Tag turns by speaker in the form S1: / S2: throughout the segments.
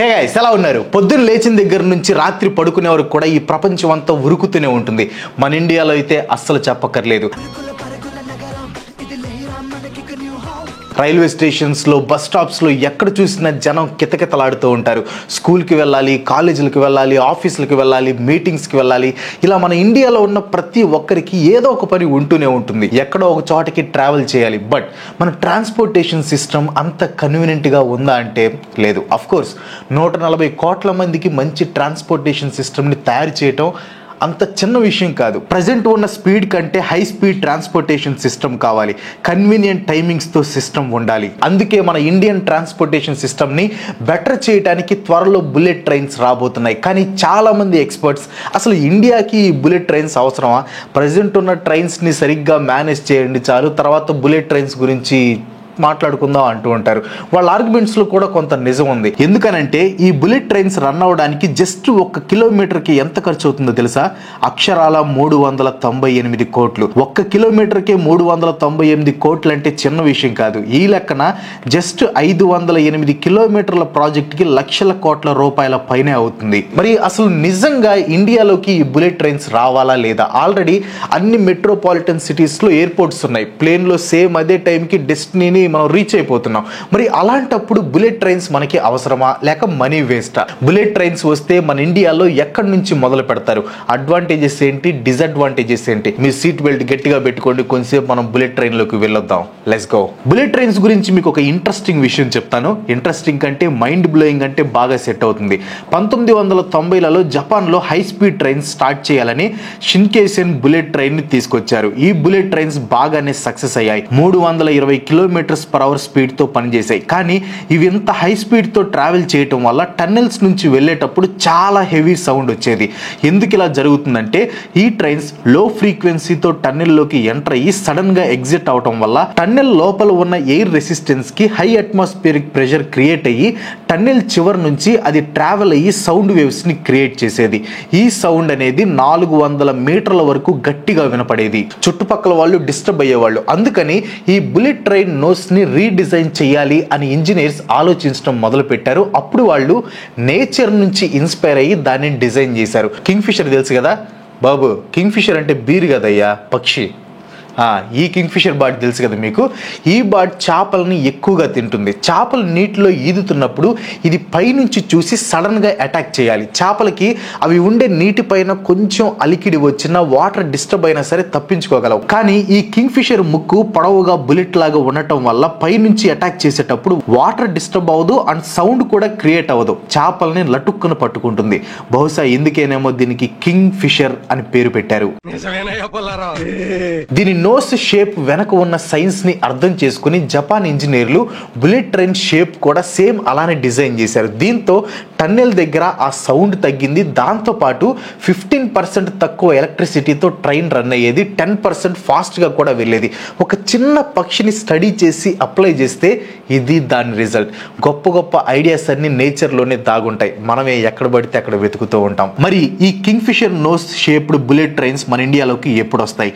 S1: Hey guys, ఎలా ఉన్నారు? పొద్దున్న లేచిన దగ్గర నుంచి రాత్రి పడుకునే వరకు కూడా ఈ ప్రపంచం అంతా ఉరుకుతూనే ఉంటుంది. మన ఇండియాలో అయితే అస్సలు చెప్పక్కర్లేదు. రైల్వే స్టేషన్స్లో, బస్ స్టాప్స్లో ఎక్కడ చూసినా జనం కితకితలాడుతూ ఉంటారు. స్కూల్కి వెళ్ళాలి, కాలేజీలకు వెళ్ళాలి, ఆఫీసులకు వెళ్ళాలి, మీటింగ్స్కి వెళ్ళాలి. ఇలా మన ఇండియాలో ఉన్న ప్రతి ఒక్కరికి ఏదో ఒక పని ఉంటూనే ఉంటుంది. ఎక్కడో ఒక చోటకి ట్రావెల్ చేయాలి. బట్ మన ట్రాన్స్పోర్టేషన్ సిస్టమ్ అంత కన్వీనియంట్గా ఉందా అంటే లేదు. అఫ్కోర్స్ 140 కోట్ల మందికి మంచి ట్రాన్స్పోర్టేషన్ సిస్టమ్ని తయారు చేయటం అంత చిన్న విషయం కాదు. ప్రజెంట్ ఉన్న స్పీడ్ కంటే హై స్పీడ్ ట్రాన్స్పోర్టేషన్ సిస్టమ్ కావాలి. కన్వీనియంట్ టైమింగ్స్తో సిస్టమ్ ఉండాలి. అందుకే మన ఇండియన్ ట్రాన్స్పోర్టేషన్ సిస్టమ్ని బెటర్ చేయడానికి త్వరలో బుల్లెట్ ట్రైన్స్ రాబోతున్నాయి. కానీ చాలామంది ఎక్స్పర్ట్స్ అసలు ఇండియాకి ఈ బుల్లెట్ ట్రైన్స్ అవసరమా? ప్రజెంట్ ఉన్న ట్రైన్స్ని సరిగ్గా మేనేజ్ చేయండి చాలు, తర్వాత బుల్లెట్ ట్రైన్స్ గురించి మాట్లాడుకుందాం అంటూ ఉంటారు. వాళ్ళ ఆర్గ్యుమెంట్స్లో కూడా కొంత నిజం ఉంది. ఎందుకనంటే ఈ బుల్లెట్ ట్రైన్స్ రన్ అవ్వడానికి జస్ట్ 1 కిలోమీటర్కి ఎంత ఖర్చు అవుతుందో తెలుసా? అక్షరాల 398 కోట్లు. 1 కిలోమీటర్కే 398 కోట్లు అంటే చిన్న విషయం కాదు. ఈ లెక్కన జస్ట్ 508 కిలోమీటర్ల ప్రాజెక్ట్కి లక్షల కోట్ల రూపాయల పైనే అవుతుంది. మరి అసలు నిజంగా ఇండియాలోకి ఈ బుల్లెట్ ట్రైన్స్ రావాలా లేదా? ఆల్రెడీ అన్ని మెట్రోపాలిటన్ సిటీస్లో ఎయిర్పోర్ట్స్ ఉన్నాయి. ప్లేన్లో సేమ్ అదే టైంకి డెస్టినీని మనం రీచ్ అయిపోతున్నాం. మరి అలాంటప్పుడు బుల్లెట్ ట్రైన్స్ మనకి అవసరమా లేక మనీ వేస్టా? బుల్లెట్ ట్రైన్స్ వస్తే మన ఇండియాలో ఎక్కడి నుంచి మొదలు పెడతారు? అడ్వాంటేజెస్ ఏంటి, డిసడ్వాంటేజెస్ ఏంటి? మీ సీట్ బెల్ట్ గట్టిగా పెట్టుకోండి, కొంచెంసేపు మనం బుల్లెట్ ట్రైన్లోకి వెళ్ళొద్దాం. Let's go. బుల్లెట్ ట్రైన్స్ గురించి మీకు ఒక ఇంట్రెస్టింగ్ విషయం చెప్తాను. ఇంట్రెస్టింగ్ కంటే మైండ్ బ్లోయింగ్ అంటే బాగా సెట్ అవుతుంది. 1990లలో జపాన్లో హై స్పీడ్ ట్రైన్స్ స్టార్ట్ చేయాలని షిన్కేసెన్ బుల్లెట్ ట్రైన్ని తీసుకొచ్చారు. ఈ బుల్లెట్ ట్రైన్స్ బాగానే సక్సెస్ అయ్యాయి. 320 కిలోమీటర్స్ పర్ అవర్ స్పీడ్ తో పనిచేసాయి. కానీ ఇవి ఇంత హై స్పీడ్ తో ట్రావెల్ చేయటం వల్ల టన్నెల్స్ నుంచి వెళ్ళేటప్పుడు చాలా హెవీ సౌండ్ వచ్చేది. ఎందుకు ఇలా జరుగుతుందంటే ఈ ట్రైన్స్ లో ఫ్రీక్వెన్సీతో టన్నెల్లోకి ఎంటర్ అయ్యి సడన్ గా ఎగ్జిట్ అవటం వల్ల టన్నెల్ లోపల ఉన్న ఎయిర్ రెసిస్టెన్స్ కి హై అట్మాస్ఫియరిక్ ప్రెషర్ క్రియేట్ అయ్యి టన్నెల్ చివరి నుంచి అది ట్రావెల్ అయ్యి సౌండ్ వేవ్స్ ని క్రియేట్ చేసేది. ఈ సౌండ్ అనేది 400 మీటర్ల వరకు గట్టిగా వినపడేది. చుట్టుపక్కల వాళ్ళు డిస్టర్బ్ అయ్యేవాళ్ళు. అందుకని ఈ బుల్లెట్ ట్రైన్ నోస్ ని రీడిజైన్ చేయాలి అని ఇంజనీర్స్ ఆలోచించడం మొదలు పెట్టారు. అప్పుడు వాళ్ళు నేచర్ నుంచి ఇన్స్పైర్ అయ్యి దాన్ని డిజైన్ చేశారు. కింగ్ ఫిషర్ తెలుసు కదా బాబు? కింగ్ ఫిషర్ అంటే బీర్ కదయ్యా, పక్షి. ఈ కింగ్ ఫిషర్ బర్డ్ తెలుసు కదా మీకు? ఈ బర్డ్ చేపలని ఎక్కువగా తింటుంది. చేపలు నీటిలో ఈదుతున్నప్పుడు ఇది పైనుంచి చూసి సడన్ గా అటాక్ చేయాలి. చేపలకి అవి ఉండే నీటి పైన కొంచెం అలికిడి వచ్చినా, వాటర్ డిస్టర్బ్ అయినా సరే తప్పించుకోగలవు. కానీ ఈ కింగ్ ఫిషర్ ముక్కు పొడవుగా బుల్లెట్ లాగా ఉండటం వల్ల పైనుంచి అటాక్ చేసేటప్పుడు వాటర్ డిస్టర్బ్ అవ్వదు అండ్ సౌండ్ కూడా క్రియేట్ అవ్వదు. చేపల్ని లటుక్కున పట్టుకుంటుంది. బహుశా ఎందుకేనేమో దీనికి కింగ్ ఫిషర్ అని పేరు పెట్టారు. దీని నోస్ షేప్ వెనక ఉన్న సైన్స్ ని అర్థం చేసుకుని జపాన్ ఇంజనీర్లు బుల్లెట్ ట్రైన్ షేప్ కూడా సేమ్ అలానే డిజైన్ చేశారు. దీంతో టన్నెల్ దగ్గర ఆ సౌండ్ తగ్గింది. దాంతో పాటు 15% తక్కువ ఎలక్ట్రిసిటీతో ట్రైన్ రన్ అయ్యేది. 10% ఫాస్ట్ గా కూడా వెళ్ళేది. ఒక చిన్న పక్షిని స్టడీ చేసి అప్లై చేస్తే ఇది దాని రిజల్ట్. గొప్ప గొప్ప ఐడియాస్ అన్ని నేచర్ లోనే దాగుంటాయి. మనమే ఎక్కడ పడితే అక్కడ వెతుకుతూ ఉంటాం. మరి ఈ kingfisher nose shaped bullet trains మన ఇండియాలోకి ఎప్పుడు వస్తాయి?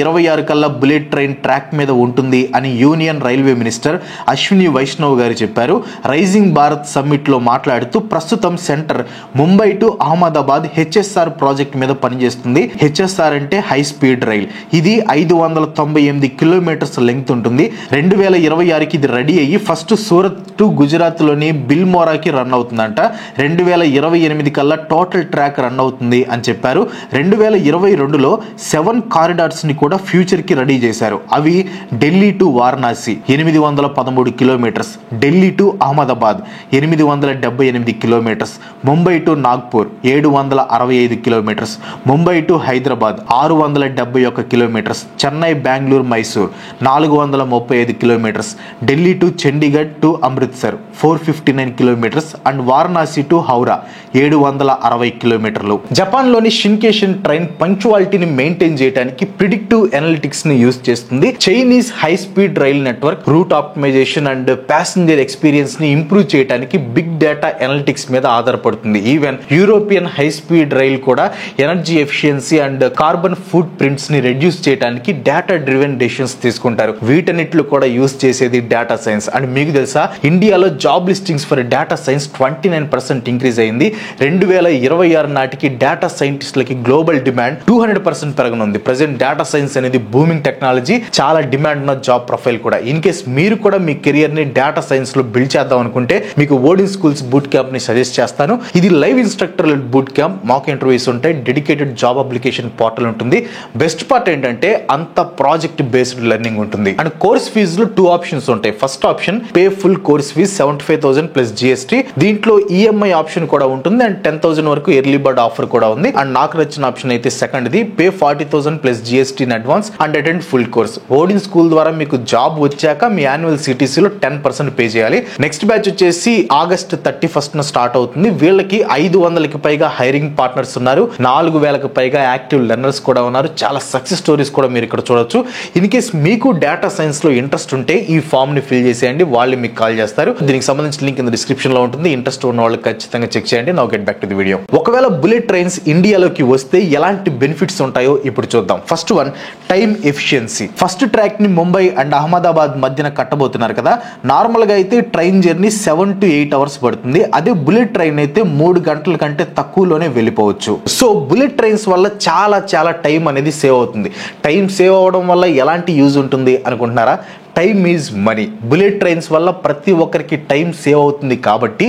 S1: 2026 కల్లా బుల్లెట్ ట్రైన్ ట్రాక్ మీద ఉంటుంది అని union railway minister Ashwini Vaishnaw garu చెప్పారు. రైజింగ్ భారత్ సమ్మిట్ లో మాట్లాడుతూ ప్రస్తుతం center Mumbai to Ahmedabad HSR project మీద పనిచేస్తుంది. హెచ్ఎస్ఆర్ అంటే హై స్పీడ్ రైల్. ఇది 598 కిలోమీటర్స్ లెంగ్త్ ఉంటుంది. 2026కి ఇది రెడీ అయ్యి ఫస్ట్ సూరత్ టు గుజరాత్ లోని బిల్మోరాకి రన్ అవుతుందంట. 2028 కల్లా టోటల్ ట్రాక్ రన్ అవుతుంది అని చెప్పారు. 2022లో 7 కారిడార్స్ ని కూడా ఫ్యూచర్ కి రెడీ చేశారు. అవి Delhi to Varanasi 813 kilometres, Delhi to Ahmedabad 878 kilometres, Mumbai to Nagpur 765 kilometres, Mumbai to Hyderabad 671 kilometres, Chennai Bengaluru Mysore 435 kilometres, Delhi to Chandigarh to Amritsar 459 kilometres and Varanasi to Howrah 760 కిలోమీటర్లు. జపాన్ లోని షిన్కేషన్ ట్రైన్ పంక్చువాలిటీని మెయింటైన్ చేయడానికి ప్రిడిక్టివ్ ప్రిడిక్టివ్ అనలిటిక్స్ ని యూజ్ చేస్తుంది. Chinese high speed rail network route optimisation and passenger experience ని improve చేయడానికి big data analytics మీద ఆధారపడుతుంది. Even European high speed rail కూడా energy efficiency and carbon footprints ని రెడ్యూస్ చేయడానికి డేటా డ్రివెన్ డెసిషన్స్ తీసుకుంటారు. వీటన్నిటిలో కూడా యూజ్ చేసేది డేటా సైన్స్. అండ్ మీకు తెలుసా, ఇండియాలో job listings for data science 29% increase అయింది. 2026 నాటికి డేటా సైంటిస్టులకి గ్లోబల్ డిమాండ్ 200% పెరగనుంది. ప్రెసెంట్ డేటా సైన్స్ అనేది బూమింగ్ టెక్నాలజీ, చాలా డిమాండ్ ఉన్న జాబ్ ప్రొఫైల్ కూడా. ఇన్ కేస్ మీరు కూడా మీ కెరియర్ ని డేటా సైన్స్ లో బిల్డ్ చేద్దాం అనుకుంటే మీకు ఓడిన్ స్కూల్స్ బూట్ క్యాంప్ ని సజెస్ట్ చేస్తాను. ఇది live instructor boot camp, mock interviews ఉంటాయి, డెడికేటెడ్ జాబ్ అప్లికేషన్ పోర్టల్ ఉంటుంది. బెస్ట్ పార్ట్ ఏంటంటే అంత ప్రాజెక్ట్ బేస్డ్ లెర్నింగ్ ఉంటుంది. అండ్ కోర్స్ ఫీజులో 2 ఆప్షన్స్ ఉంటాయి. First option pay full course fee 75,000 plus GST. దీంట్లో ఈఎంఐ ఆప్షన్ కూడా ఉంటుంది అండ్ 10,000 వరకు ఎర్లీ బర్డ్ ఆఫర్ కూడా ఉంది. అండ్ నాకు నచ్చిన ఆప్షన్ అయితే second the pay 40,000 plus GST in advance and attend full course. Odin school ద్వారా మీకు జాబ్ వచ్చాక మీ యాన్యువల్ సిటీసీలో 10% పే చేయాలి. నెక్స్ట్ బ్యాచ్ వచ్చేసి ఆగస్ట్ 31 స్టార్ట్ అవుతుంది. వీళ్ళకి 500కి పైగా హైరింగ్ పార్ట్నర్స్ ఉన్నారు. 4,000కి పైగా యాక్టివ్ లెర్నర్స్ కూడా ఉన్నారు. చాలా సక్సెస్ స్టోరీస్ కూడా మీరు ఇక్కడ చూడొచ్చు. ఇన్ కేస్ మీకు డేటా సైన్స్ లో ఇంట్రెస్ట్ ఉంటే ఈ ఫామ్ ని ఫిల్ చేసేయండి, వాళ్ళు మీకు కాల్ చేస్తారు. దీనికి సంబంధించిన లింక్ కింద డిస్క్రిప్షన్ లో ఉంటుంది. ఇంట్రెస్ట్ ఉన్న వాళ్ళు ఖచ్చితంగా చెక్ చేయండి. Now get back to the video. ఒకవేళ బుల్లెట్ ట్రైన్స్ ఇండియాలోకి వస్తే ఎలాంటి బెనిఫిట్స్ ఉంటాయో ఇప్పుడు చూద్దాం. First one, time efficiency. First track ని ముంబై అండ్ అహ్మదాబాద్ మధ్యన కట్టబోతున్నారు కదా. నార్మల్ గా అయితే ట్రైన్ జర్నీ 7 to 8 అవర్స్ పడుతుంది. అదే బుల్లెట్ ట్రైన్ అయితే 3 గంటల కంటే తక్కువలోనే వెళ్ళిపోవచ్చు. సో బుల్లెట్ ట్రైన్స్ వల్ల చాలా టైం అనేది సేవ్ అవుతుంది. టైం సేవ్ అవడం వల్ల ఎలాంటి యూజ్ ఉంటుంది అనుకుంటున్నారా? Time is money. Bullet trains వల్ల ప్రతి ఒక్కరికి టైం సేవ్ అవుతుంది కాబట్టి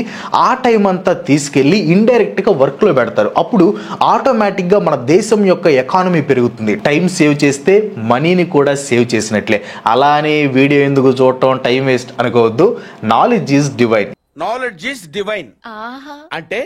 S1: ఆ టైం అంతా తీసుకెళ్లి ఇండైరెక్ట్ గా వర్క్ లో పెడతారు. అప్పుడు ఆటోమేటిక్ గా మన దేశం యొక్క ఎకానమీ పెరుగుతుంది. టైం సేవ్ చేస్తే మనీని కూడా సేవ్ చేసినట్లే. అలానే వీడియో ఎందుకు చూడటం, టైం వేస్ట్ అనుకోవద్దు. Knowledge is divine.
S2: Knowledge is divine అంటే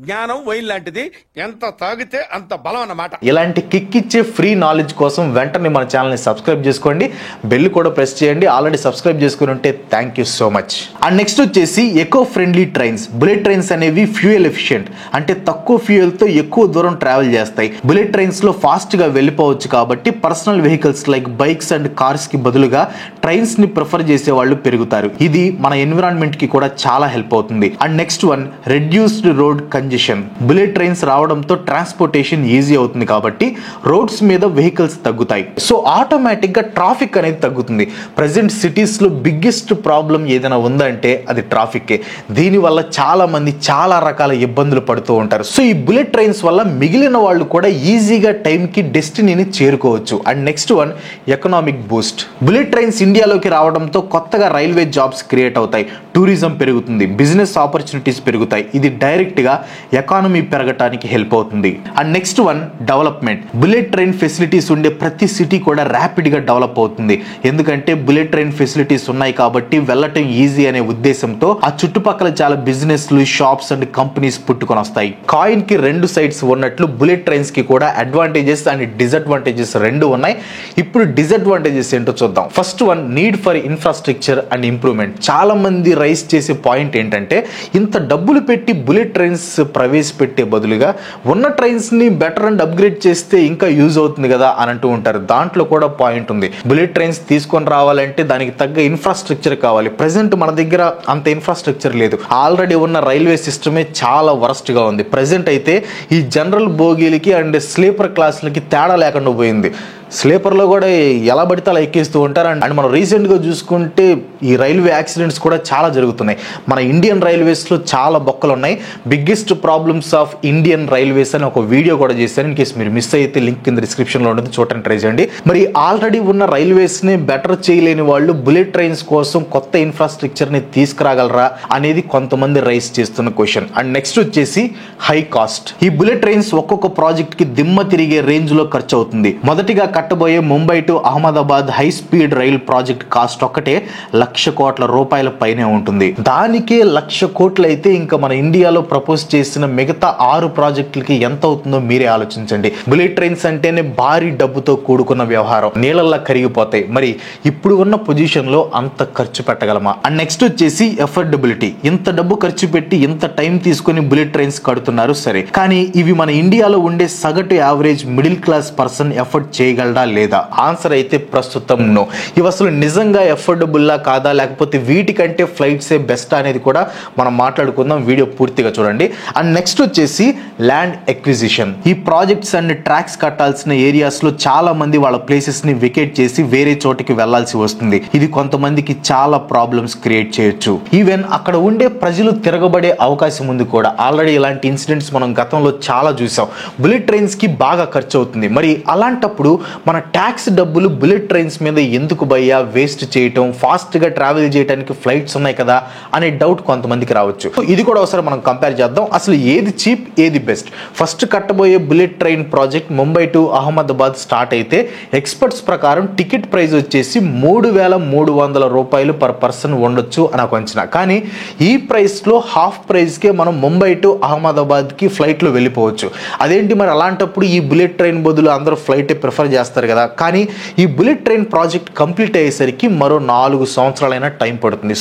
S2: జ్ఞానం వైన్ లాంటిది, ఎంత తాగితే అంత బలం అన్నమాట.
S1: ఇలాంటి కిక్ ఇచ్చే ఫ్రీ నాలెడ్జ్ కోసం వెంటనే మన ఛానల్ ని సబ్స్క్రైబ్ చేసుకోండి, బెల్ కూడా ప్రెస్ చేయండి. ఆల్రెడీ సబ్స్క్రైబ్ చేసుకుని ఉంటే thank you so much. And next వచ్చేసి eco friendly trains. Bullet trains అనేవి ఫ్యూయల్ ఎఫిషియెంట్, అంటే తక్కువ ఫ్యూయల్ తో ఎక్కువ దూరం ట్రావెల్ చేస్తాయి. బుల్లెట్ ట్రైన్స్ లో ఫాస్ట్ గా వెళ్ళిపోవచ్చు కాబట్టి personal vehicles like bikes and cars కి బదులుగా ట్రైన్స్ ని ప్రిఫర్ చేసే వాళ్ళు పెరుగుతారు. ఇది మన ఎన్విరాన్మెంట్ కి కూడా చాలా హెల్ప్ అవుతుంది. And next one, reduced road congestion. Bullet trains రావడంతో ట్రాన్స్పోర్టేషన్ ఈజీ అవుతుంది కాబట్టి రోడ్స్ మీద వెహికల్స్ తగ్గుతాయి. సో ఆటోమేటిక్ గా ట్రాఫిక్ అనేది తగ్గుతుంది. ప్రెసెంట్ సిటీస్ లో బిగ్గెస్ట్ ప్రాబ్లం ఏదైనా ఉందంటే అది ట్రాఫిక్. దీని వల్ల చాలా మంది చాలా రకాల ఇబ్బందులు పడుతూ ఉంటారు. సో ఈ బుల్లెట్ ట్రైన్స్ వల్ల మిగిలిన వాళ్ళు కూడా ఈజీగా టైం కి డెస్టినీని చేరుకోవచ్చు. And next one, economic boost. Bullet trains ఇండియాలోకి రావడంతో కొత్తగా రైల్వే జాబ్స్ క్రియేట్ అవుతాయి, టూరిజం పెరుగుతుంది, బిజినెస్ ఆపర్చునిటీస్ పెరుగుతాయి. ఇది డైరెక్ట్ గా ఎకానమీ పెరగటానికి హెల్ప్ అవుతుంది. And next one, development. Bullet train facilities ఉండే ప్రతి సిటీ కూడా ర్యాపిడ్ గా డెవలప్ అవుతుంది. ఎందుకంటే బుల్లెట్ ట్రైన్ ఫెసిలిటీస్ ఉన్నాయి కాబట్టి వెళ్ళటం ఈజీ అనే ఉద్దేశంతో ఆ చుట్టుపక్కల చాలా బిజినెస్లు, షాప్స్ అండ్ కంపెనీస్ పుట్టుకొని వస్తాయి. కాయిన్ కి 2 సైడ్స్ ఉన్నట్లు బుల్లెట్ ట్రైన్స్ కి కూడా అడ్వాంటేజెస్ అండ్ డిసడ్వాంటేజెస్ 2 ఉన్నాయి. ఇప్పుడు డిసడ్వాంటేజెస్ ఏంటో చూద్దాం. First one, need for infrastructure and improvement. చాలా మంది రైస్ చేసే పాయింట్ ఏంటంటే ఇంత డబ్బులు పెట్టి బుల్లెట్ ట్రైన్స్ ప్రవేశపెట్టే బదులుగా ఉన్న ట్రైన్స్ ని బెటర్ అండ్ అప్గ్రేడ్ చేస్తే ఇంకా యూజ్ అవుతుంది కదా అని అంటూ ఉంటారు. దాంట్లో కూడా పాయింట్ ఉంది. బుల్లెట్ ట్రైన్స్ తీసుకొని రావాలంటే దానికి తగ్గ ఇన్ఫ్రాస్ట్రక్చర్ కావాలి. ప్రెసెంట్ మన దగ్గర అంత ఇన్ఫ్రాస్ట్రక్చర్ లేదు. ఆల్రెడీ ఉన్న రైల్వే సిస్టమే చాలా వరస్ట్ గా ఉంది. ప్రెసెంట్ అయితే ఈ జనరల్ బోగీలకి అండ్ స్లీపర్ క్లాసులకి తేడా లేకుండా పోయింది. స్లీపర్లో కూడా ఎలా పడితే అలా ఎక్కిస్తూ ఉంటారు. అండ్ మనం రీసెంట్గా చూసుకుంటే ఈ రైల్వే యాక్సిడెంట్స్ కూడా చాలా జరుగుతున్నాయి. మన ఇండియన్ రైల్వేస్లో చాలా బొక్కలు ఉన్నాయి. Biggest problems of Indian railways అని ఒక వీడియో కూడా చేశాను. ఇన్ కేసు మీరు మిస్ అయితే లింక్ కింద డిస్క్రిప్షన్లో ఉంటుంది, చూడటానికి ట్రై చేయండి. మరి ఆల్రెడీ ఉన్న రైల్వేస్ని బెటర్ చేయలేని వాళ్ళు బుల్లెట్ ట్రైన్స్ కోసం కొత్త ఇన్ఫ్రాస్ట్రక్చర్ని తీసుకురాగలరా అనేది కొంతమంది రైస్ చేస్తున్న క్వశ్చన్. అండ్ నెక్స్ట్ వచ్చేసి హై కాస్ట్. ఈ బుల్లెట్ ట్రైన్స్ ఒక్కొక్క ప్రాజెక్ట్కి దిమ్మ తిరిగే రేంజ్లో ఖర్చు అవుతుంది. మొదటిగా కట్టబోయే Mumbai to Ahmedabad high speed rail project cost ఒక్కటే 1,00,000 కోట్ల రూపాయల పైనే ఉంటుంది. దానికే 1,00,000 కోట్లు అయితే ఇంకా మన ఇండియాలో ప్రపోజ్ చేసిన మిగతా 6 ప్రాజెక్టులకి ఎంత అవుతుందో మీరే ఆలోచించండి. బుల్లెట్ ట్రైన్స్ అంటేనే భారీ డబ్బుతో కూడుకున్న వ్యవహారం, నీళ్ళల్లా కరిగిపోతాయి. మరి ఇప్పుడు ఉన్న పొజిషన్ లో అంత ఖర్చు పెట్టగలమా? అండ్ నెక్స్ట్ వచ్చేసి ఎఫర్డబిలిటీ. ఇంత డబ్బు ఖర్చు పెట్టి ఇంత టైం తీసుకుని బుల్లెట్ ట్రైన్స్ కడుతున్నారు సరే, కానీ ఇవి మన ఇండియాలో ఉండే సగటు average middle class person effort చేయగలరా చేయగలడా లేదా? ఆన్సర్ అయితే ప్రస్తుతం నో. ఇవి అసలు నిజంగా ఎఫోర్డబుల్లా కాదా, లేకపోతే వీటికంటే ఫ్లైట్సే బెస్ట్ అనేది కూడా మనం మాట్లాడుకుందాం. వీడియో పూర్తిగా చూడండి. అండ్ నెక్స్ట్ వచ్చేసి ల్యాండ్ ఎక్విజిషన్. ఈ ప్రాజెక్ట్స్ అండ్ ట్రాక్స్ కట్టాల్సిన ఏరియాస్లో చాలా మంది వాళ్ళ ప్లేసెస్ని వెకేట్ చేసి వేరే చోటికి వెళ్లాల్సి వస్తుంది. ఇది కొంతమందికి చాలా ప్రాబ్లమ్స్ క్రియేట్ చేయొచ్చు. ఈవెన్ అక్కడ ఉండే ప్రజలు తిరగబడే అవకాశం ఉంది కూడా. ఆల్రెడీ ఇలాంటి ఇన్సిడెంట్స్ మనం గతంలో చాలా చూసాం. బుల్లెట్ ట్రైన్స్ కి బాగా ఖర్చు అవుతుంది. మరి అలాంటప్పుడు మన ట్యాక్స్ డబ్బులు బుల్లెట్ ట్రైన్స్ మీద ఎందుకు భయ్యా వేస్ట్ చేయటం? ఫాస్ట్ గా ట్రావెల్ చేయడానికి ఫ్లైట్స్ ఉన్నాయి కదా అనే డౌట్ కొంతమందికి రావచ్చు. ఇది కూడా ఒకసారి మనం కంపేర్ చేద్దాం. అసలు ఏది చీప్, ఏది బెస్ట్? ఫస్ట్ కట్టబోయే bullet train project Mumbai to Ahmedabad start అయితే ఎక్స్పర్ట్స్ ప్రకారం టికెట్ ప్రైస్ వచ్చేసి 3,300 రూపాయలు పర్ పర్సన్ ఉండొచ్చు అని ఒక అంచనా. కానీ ఈ ప్రైస్ లో హాఫ్ ప్రైస్ కే మనం ముంబై టు అహ్మదాబాద్ కి ఫ్లైట్ లో వెళ్ళిపోవచ్చు. అదేంటి మరి? అలాంటప్పుడు ఈ బుల్లెట్ ట్రైన్ బదులు అందరూ ఫ్లైట్ ప్రిఫర్ చేస్తారు కదా. కానీ ఈ బుల్లెట్ ట్రైన్ ప్రాజెక్ట్ కంప్లీట్ అయ్యేసరికి మరో 4 సంవత్సరాలైనా టైం పడుతుంది.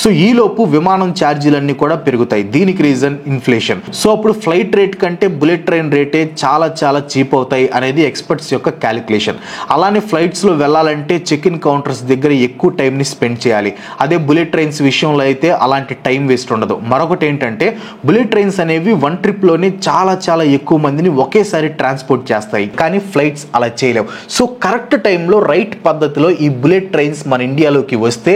S1: సో ఈ లోపు విమానం ఛార్జీలన్నీ కూడా పెరుగుతాయి. దీనికి రీజన్ ఇన్ఫ్లేషన్. సో అప్పుడు ఫ్లైట్ రేట్ కంటే బుల్లెట్ ట్రైన్ రేటే చాలా చాలా చీప్ అవుతాయి అనేది ఎక్స్పర్ట్స్ యొక్క క్యాలిక్యులేషన్. అలానే ఫ్లైట్స్ లో వెళ్ళాలంటే చెక్ ఇన్ కౌంటర్స్ దగ్గర ఎక్కువ టైం ని స్పెండ్ చేయాలి. అదే బుల్లెట్ ట్రైన్స్ విషయంలో అయితే అలాంటి టైం వేస్ట్ ఉండదు. మరొకటి ఏంటంటే బుల్లెట్ ట్రైన్స్ అనేవి వన్ ట్రిప్ లోనే చాలా చాలా ఎక్కువ మందిని ఒకేసారి ట్రాన్స్పోర్ట్ చేస్తాయి. కానీ ఫ్లైట్స్ అలా చేయలేవు. సో కరెక్ట్ టైంలో రైట్ పద్ధతిలో ఈ బుల్లెట్ ట్రైన్స్ మన ఇండియాలోకి వస్తే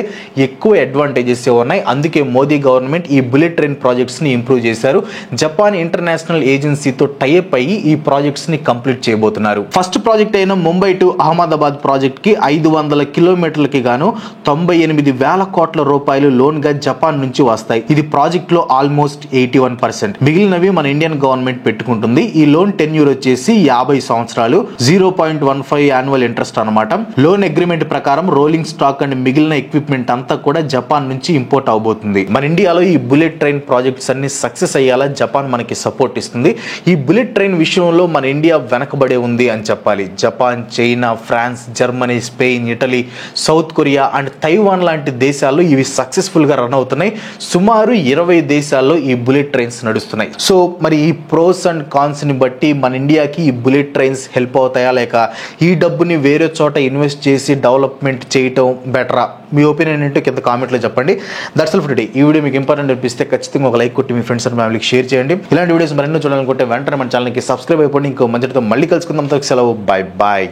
S1: ఎక్కువ అడ్వాంటేజెస్ ఉన్నాయి. అందుకే మోదీ గవర్నమెంట్ ఈ బుల్లెట్ ట్రైన్ ప్రాజెక్ట్స్ ని ఇంప్రూవ్ చేశారు. జపాన్ ఇంటర్నేషనల్ ఏజెన్సీతో టైఅప్ అయ్యి ఈ ప్రాజెక్ట్స్ ని కంప్లీట్ చేయబోతున్నారు. ఫస్ట్ ప్రాజెక్ట్ అయిన ముంబై టు అహ్మదాబాద్ ప్రాజెక్ట్ కి 500 కిలోమీటర్లకి గాను 98,000 కోట్ల రూపాయలు లోన్ గా జపాన్ నుంచి వస్తాయి. ఇది ప్రాజెక్ట్ లో ఆల్మోస్ట్ 81%. మిగిలినవి మన ఇండియన్ గవర్నమెంట్ పెట్టుకుంటుంది. ఈ లోన్ టెన్యూర్ వచ్చేసి 50 సంవత్సరాలు, 0.15 యాన్యువల్ ఇంట్రెస్ట్ అనమాట. లోన్ అగ్రిమెంట్ ప్రకారం రోలింగ్ స్టాక్ అండ్ మిగిలిన ఎక్విప్మెంట్ అంతా కూడా జపాన్ నుంచి ఇంపోర్ట్ అవబోతుంది. మన ఇండియాలో ఈ బుల్లెట్ ట్రైన్ ప్రాజెక్ట్స్ అన్ని సక్సెస్ అయ్యేలా జపాన్ మనకి సపోర్ట్ ఇస్తుంది. ఈ బుల్లెట్ ట్రైన్ విషయంలో మన ఇండియా వెనకబడే ఉంది అని చెప్పాలి. Japan, China, France, Germany, Spain, Italy, South Korea and Taiwan లాంటి దేశాల్లో ఇవి సక్సెస్ఫుల్ గా రన్ అవుతున్నాయి. సుమారు 20 దేశాల్లో ఈ బుల్లెట్ ట్రైన్స్ నడుస్తున్నాయి. సో మరి ఈ ప్రోస్ అండ్ కాన్స్ ని బట్టి మన ఇండియాకి ఈ బుల్లెట్ ట్రైన్స్ హెల్ప్ అవుతాయా, లేక ఈ డబ్బుని వేరే చోట ఇన్వెస్ట్ చేసి డెవలప్మెంట్ చేయటం బెటరా? మీ ఒపీనియన్ ఏంటో కింద కామెంట్లో చెప్పండి. That's all for today. ఈ వీడియో మీకు ఇంపార్టెంట్ అనిపిస్తే ఖచ్చితంగా ఒక లైక్ కొట్టి మీ ఫ్రెండ్స్ అండ్ ఫ్యామిలీకి షేర్ చేయండి. ఇలాంటి వీడియోస్ మరెన్నో చూడాలనుకుంటే వెంటనే మన ఛానల్కి సబ్స్క్రైబ్ అయిపోండి. ఇంకో మంచితో మళ్ళీ కలుసుకుందాం. సెలవు. Bye bye.